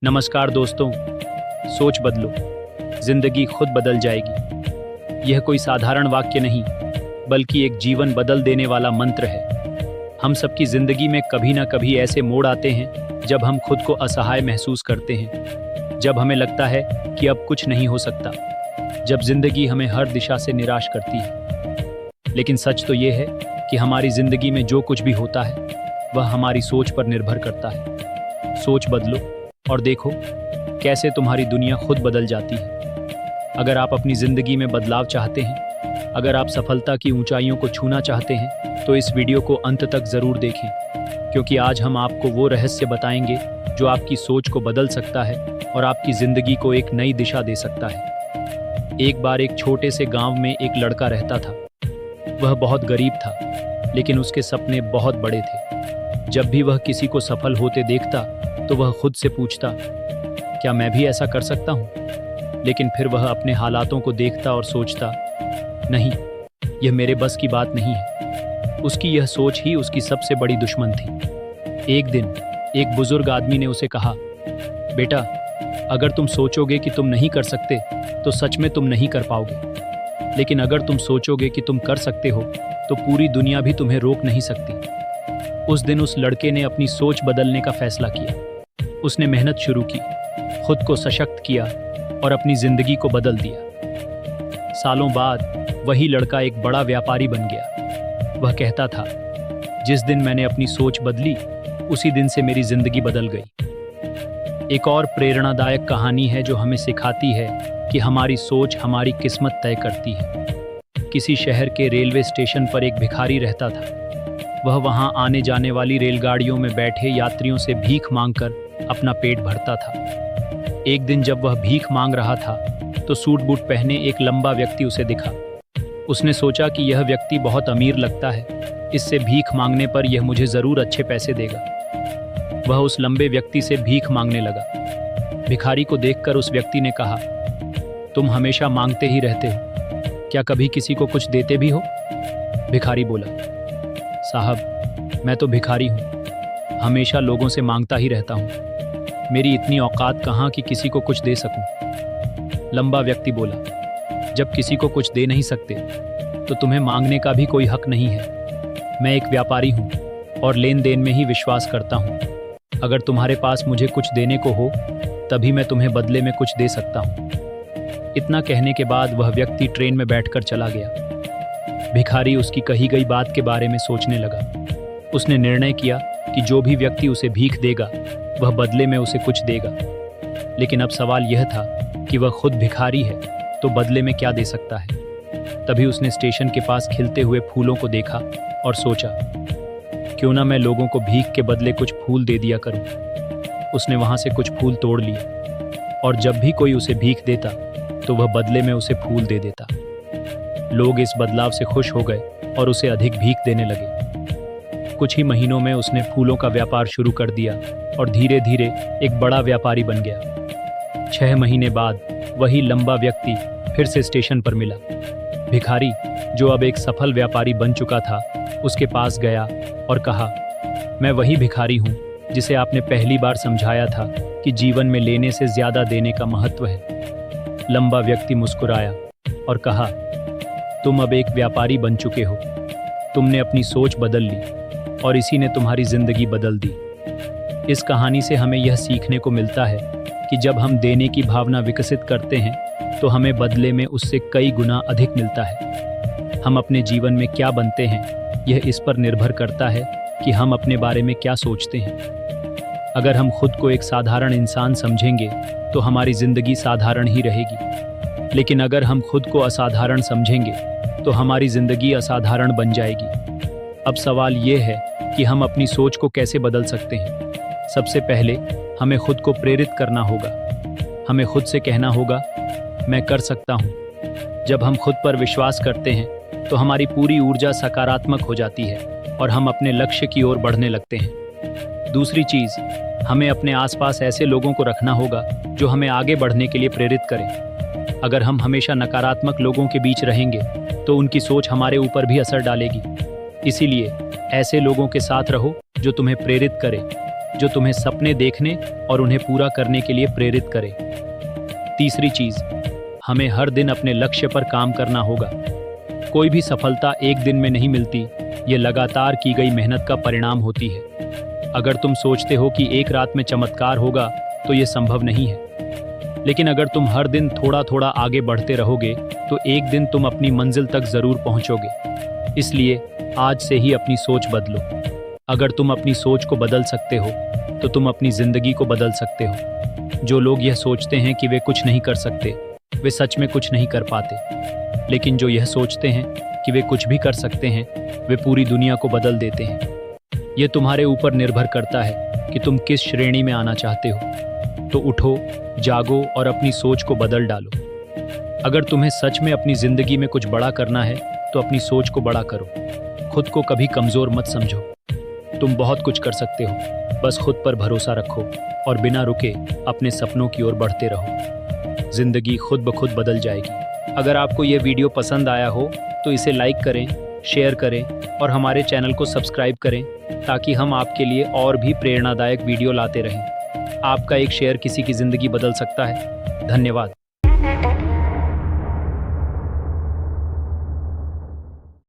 नमस्कार दोस्तों। सोच बदलो, जिंदगी खुद बदल जाएगी। यह कोई साधारण वाक्य नहीं, बल्कि एक जीवन बदल देने वाला मंत्र है। हम सबकी जिंदगी में कभी ना कभी ऐसे मोड़ आते हैं जब हम खुद को असहाय महसूस करते हैं, जब हमें लगता है कि अब कुछ नहीं हो सकता, जब जिंदगी हमें हर दिशा से निराश करती है। लेकिन सच तो यह है कि हमारी जिंदगी में जो कुछ भी होता है वह हमारी सोच पर निर्भर करता है। सोच बदलो और देखो कैसे तुम्हारी दुनिया खुद बदल जाती है। अगर आप अपनी जिंदगी में बदलाव चाहते हैं, अगर आप सफलता की ऊंचाइयों को छूना चाहते हैं, तो इस वीडियो को अंत तक जरूर देखें, क्योंकि आज हम आपको वो रहस्य बताएंगे जो आपकी सोच को बदल सकता है और आपकी जिंदगी को एक नई दिशा दे सकता है। एक बार एक छोटे से गांव में एक लड़का रहता था। वह बहुत गरीब था, लेकिन उसके सपने बहुत बड़े थे। जब भी वह किसी को सफल होते देखता तो वह खुद से पूछता, क्या मैं भी ऐसा कर सकता हूँ? लेकिन फिर वह अपने हालातों को देखता और सोचता, नहीं, यह मेरे बस की बात नहीं है। उसकी यह सोच ही उसकी सबसे बड़ी दुश्मन थी। एक दिन एक बुजुर्ग आदमी ने उसे कहा, बेटा, अगर तुम सोचोगे कि तुम नहीं कर सकते तो सच में तुम नहीं कर पाओगे, लेकिन अगर तुम सोचोगे कि तुम कर सकते हो तो पूरी दुनिया भी तुम्हें रोक नहीं सकती। उस दिन उस लड़के ने अपनी सोच बदलने का फैसला किया। उसने मेहनत शुरू की, खुद को सशक्त किया और अपनी जिंदगी को बदल दिया। सालों बाद वही लड़का एक बड़ा व्यापारी बन गया। वह कहता था, जिस दिन मैंने अपनी सोच बदली, उसी दिन से मेरी जिंदगी बदल गई। एक और प्रेरणादायक कहानी है जो हमें सिखाती है कि हमारी सोच हमारी किस्मत तय करती है। किसी शहर के रेलवे स्टेशन पर एक भिखारी रहता था। वह वहां आने जाने वाली रेलगाड़ियों में बैठे यात्रियों से भीख मांगकर अपना पेट भरता था। एक दिन जब वह भीख मांग रहा था तो सूट बूट पहने एक लंबा व्यक्ति उसे दिखा। उसने सोचा कि यह व्यक्ति बहुत अमीर लगता है, इससे भीख मांगने पर यह मुझे जरूर अच्छे पैसे देगा। वह उस लंबे व्यक्ति से भीख मांगने लगा। भिखारी को देखकर उस व्यक्ति ने कहा, तुम हमेशा मांगते ही रहते हो, क्या कभी किसी को कुछ देते भी हो? भिखारी बोला, साहब, मैं तो भिखारी हूँ, हमेशा लोगों से मांगता ही रहता हूँ। मेरी इतनी औकात कहाँ कि किसी को कुछ दे सकूं। लंबा व्यक्ति बोला, जब किसी को कुछ दे नहीं सकते तो तुम्हें मांगने का भी कोई हक नहीं है। मैं एक व्यापारी हूँ और लेन देन में ही विश्वास करता हूँ। अगर तुम्हारे पास मुझे कुछ देने को हो तभी मैं तुम्हें बदले में कुछ दे सकता हूँ। इतना कहने के बाद वह व्यक्ति ट्रेन में बैठकर चला गया। भिखारी उसकी कही गई बात के बारे में सोचने लगा। उसने निर्णय किया कि जो भी व्यक्ति उसे भीख देगा वह बदले में उसे कुछ देगा। लेकिन अब सवाल यह था कि वह खुद भिखारी है तो बदले में क्या दे सकता है। तभी उसने स्टेशन के पास खिलते हुए फूलों को देखा और सोचा, क्यों ना मैं लोगों को भीख के बदले कुछ फूल दे दिया करूं। उसने वहां से कुछ फूल तोड़ लिए और जब भी कोई उसे भीख देता तो वह बदले में उसे फूल दे देता। लोग इस बदलाव से खुश हो गए और उसे अधिक भीख देने लगे। कुछ ही महीनों में उसने फूलों का व्यापार शुरू कर दिया और धीरे धीरे एक बड़ा व्यापारी बन गया। 6 महीने बाद वही लंबा व्यक्ति फिर से स्टेशन पर मिला। भिखारी, जो अब एक सफल व्यापारी बन चुका था, उसके पास गया और कहा, मैं वही भिखारी हूँ जिसे आपने पहली बार समझाया था कि जीवन में लेने से ज्यादा देने का महत्व है। लंबा व्यक्ति मुस्कुराया और कहा, तुम अब एक व्यापारी बन चुके हो। तुमने अपनी सोच बदल ली और इसी ने तुम्हारी जिंदगी बदल दी। इस कहानी से हमें यह सीखने को मिलता है कि जब हम देने की भावना विकसित करते हैं तो हमें बदले में उससे कई गुना अधिक मिलता है। हम अपने जीवन में क्या बनते हैं, यह इस पर निर्भर करता है कि हम अपने बारे में क्या सोचते हैं। अगर हम खुद को एक साधारण इंसान समझेंगे तो हमारी जिंदगी साधारण ही रहेगी। लेकिन अगर हम खुद को असाधारण समझेंगे तो हमारी जिंदगी असाधारण बन जाएगी। अब सवाल ये है कि हम अपनी सोच को कैसे बदल सकते हैं। सबसे पहले हमें खुद को प्रेरित करना होगा। हमें खुद से कहना होगा, मैं कर सकता हूँ। जब हम खुद पर विश्वास करते हैं तो हमारी पूरी ऊर्जा सकारात्मक हो जाती है और हम अपने लक्ष्य की ओर बढ़ने लगते हैं। दूसरी चीज़, हमें अपने आसपास ऐसे लोगों को रखना होगा जो हमें आगे बढ़ने के लिए प्रेरित करें। अगर हम हमेशा नकारात्मक लोगों के बीच रहेंगे तो उनकी सोच हमारे ऊपर भी असर डालेगी। इसीलिए ऐसे लोगों के साथ रहो जो तुम्हें प्रेरित करें। जो तुम्हें सपने देखने और उन्हें पूरा करने के लिए प्रेरित करे। तीसरी चीज, हमें हर दिन अपने लक्ष्य पर काम करना होगा। कोई भी सफलता एक दिन में नहीं मिलती, ये लगातार की गई मेहनत का परिणाम होती है। अगर तुम सोचते हो कि एक रात में चमत्कार होगा तो ये संभव नहीं है, लेकिन अगर तुम हर दिन थोड़ा थोड़ा आगे बढ़ते रहोगे तो एक दिन तुम अपनी मंजिल तक जरूर पहुंचोगे। इसलिए आज से ही अपनी सोच बदलो। अगर तुम अपनी सोच को बदल सकते हो तो तुम अपनी जिंदगी को बदल सकते हो। जो लोग यह सोचते हैं कि वे कुछ नहीं कर सकते, वे सच में कुछ नहीं कर पाते। लेकिन जो यह सोचते हैं कि वे कुछ भी कर सकते हैं, वे पूरी दुनिया को बदल देते हैं। ये तुम्हारे ऊपर निर्भर करता है कि तुम किस श्रेणी में आना चाहते हो। तो उठो, जागो और अपनी सोच को बदल डालो। अगर तुम्हें सच में अपनी जिंदगी में कुछ बड़ा करना है तो अपनी सोच को बड़ा करो। खुद को कभी कमजोर मत समझो। तुम बहुत कुछ कर सकते हो, बस खुद पर भरोसा रखो और बिना रुके अपने सपनों की ओर बढ़ते रहो। जिंदगी खुद ब खुद बदल जाएगी। अगर आपको यह वीडियो पसंद आया हो तो इसे लाइक करें, शेयर करें और हमारे चैनल को सब्सक्राइब करें ताकि हम आपके लिए और भी प्रेरणादायक वीडियो लाते रहें। आपका एक शेयर किसी की जिंदगी बदल सकता है। धन्यवाद।